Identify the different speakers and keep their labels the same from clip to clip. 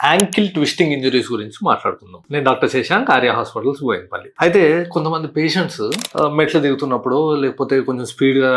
Speaker 1: Ankle twisting injuries గురించి మాట్లాడుకుందాం. నేను డాక్టర్ శశాంక్, ఆర్య హాస్పిటల్స్, బోయినపల్లి. అయితే కొంతమంది పేషెంట్స్ మెట్లు దిగుతున్నప్పుడు లేకపోతే కొంచెం స్పీడ్ గా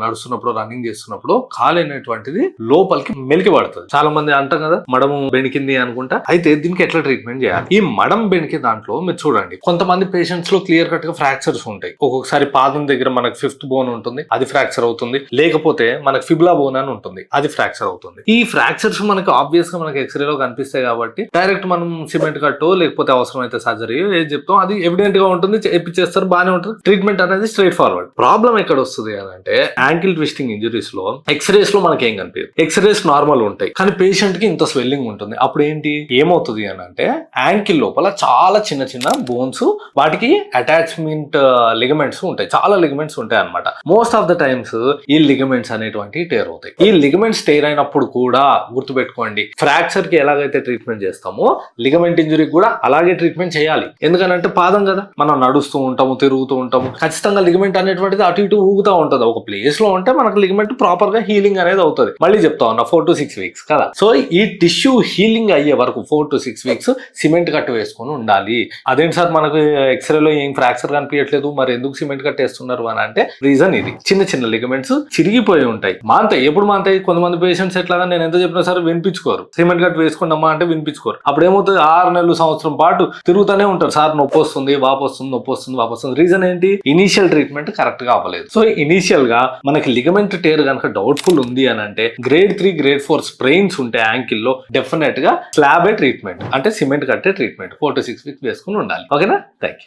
Speaker 1: నడుస్తున్నప్పుడు రన్నింగ్ చేస్తున్నప్పుడు కాలు అనేటువంటిది లోపలికి మెలికి పడుతుంది. చాలా మంది అంటాం కదా మడము బెణికింది అనుకుంటా. అయితే దీనికి ఎట్లా ట్రీట్మెంట్ చేయాలి? ఈ మడం బెణికే దాంట్లో మీరు చూడండి, కొంతమంది పేషెంట్స్ లో క్లియర్ కట్ గా ఫ్రాక్చర్స్ ఉంటాయి. ఒక్కొక్కసారి పాదం దగ్గర మనకు 5th బోన్ ఉంటుంది, అది ఫ్రాక్చర్ అవుతుంది. లేకపోతే మనకు ఫిబ్లా బోన్ అని ఉంటుంది, అది ఫ్రాక్చర్ అవుతుంది. ఈ ఫ్రాక్చర్స్ మనకు ఆబ్వియస్ గా మనకి ఎక్స్రే లో కనిపిస్తాయి కాబట్టి డైరెక్ట్ మనం సిమెంట్ కట్టో లేకపోతే అవసరమైతే సర్జరీ ఏది చెప్తాం అది ఎవిడెంట్ గా ఉంటుంది, చేస్తారు, బాగానే ఉంటుంది. ట్రీట్మెంట్ అనేది స్ట్రైట్ ఫార్వర్డ్. ప్రాబ్లం ఎక్కడ వస్తుంది అంటే యాంకిల్ ట్విస్టింగ్ ఇంజరీస్ లో ఎక్స్రేస్ లో మనకి ఏం కనిపించదు. ఎక్స్రేస్ నార్మల్ ఉంటాయి కానీ పేషెంట్ కి ఇంత స్వెల్లింగ్ ఉంటుంది. అప్పుడు ఏంటి ఏమవుతుంది అని అంటే యాంకిల్ లోపల చాలా చిన్న చిన్న బోన్స్, వాటికి అటాచ్మెంట్ లిగమెంట్స్ ఉంటాయి, చాలా లిగమెంట్స్ ఉంటాయి అనమాట. మోస్ట్ ఆఫ్ ద టైమ్స్ ఈ లిగమెంట్స్ అనేటువంటి టేర్ అవుతాయి. ఈ లిగమెంట్స్ టేర్ అయినప్పుడు కూడా గుర్తుపెట్టుకోండి, ఫ్రాక్చర్ కి ఎలాగైతే ట్రీట్మెంట్ చేస్తామో లిగమెంట్ ఇంజరీకి కూడా అలాగే ట్రీట్మెంట్ చేయాలి. ఎందుకంటే పాదం కదా, మనం నడుస్తూ ఉంటాము, తిరుగుతూ ఉంటాము, ఖచ్చితంగా లిగమెంట్ అనేటువంటిది అటు ఇటు ఊగుతూ ఉంటుంది. ఒక ప్లేస్ లో ఉంటే మనకు లిగమెంట్ ప్రాపర్ గా హీలింగ్ అనేది అవుతుంది. మళ్ళీ చెప్తా ఉన్నా 4 to 6 weeks కదా. సో ఈ టిష్యూ హీలింగ్ అయ్యే వరకు 4 to 6 weeks సిమెంట్ కట్టు వేసుకొని ఉండాలి. అదేంటి సార్ మనకు ఎక్స్రేలో ఏం ఫ్రాక్చర్ కనిపించట్లేదు, మరి ఎందుకు సిమెంట్ కట్టేస్తున్నారు అని అంటే రీజన్ ఇది. చిన్న చిన్న లిగమెంట్స్ చిరిగిపోయి ఉంటాయి, మాంతాయి. ఎప్పుడు మాంతాయి? కొంతమంది పేషెంట్స్ ఎట్లాగా నేను ఎంత చెప్పినా సరే వినిపించుకోరు. సిమెంట్ కట్టు వేసుకున్నామా అంటే వినిపించుకోరు. అప్పుడు ఏమవుతుంది, 6 నెలలు సంవత్సరం పాటు తిరుగుతూనే ఉంటారు. సార్ నొప్పి వస్తుంది, వాపు వస్తుంది, నొప్పి వస్తుంది, వాపు వస్తుంది. రీజన్ ఏంటి? ఇనీషియల్ ట్రీట్మెంట్ కరెక్ట్ గా అవ్వలేదు. సో ఇనీషియల్ గా మనకి లిగమెంట్ టేర్ కనుక డౌట్ఫుల్ ఉంది అని అంటే grade 3, grade 4 స్ప్రెయిన్స్ ఉంటే యాంకిల్ లో డెఫినెట్ గా స్లాబే ట్రీట్మెంట్, అంటే సిమెంట్ కట్టే ట్రీట్మెంట్ 4 to 6 weeks వేసుకుని ఉండాలి. ఓకేనా? Thank you.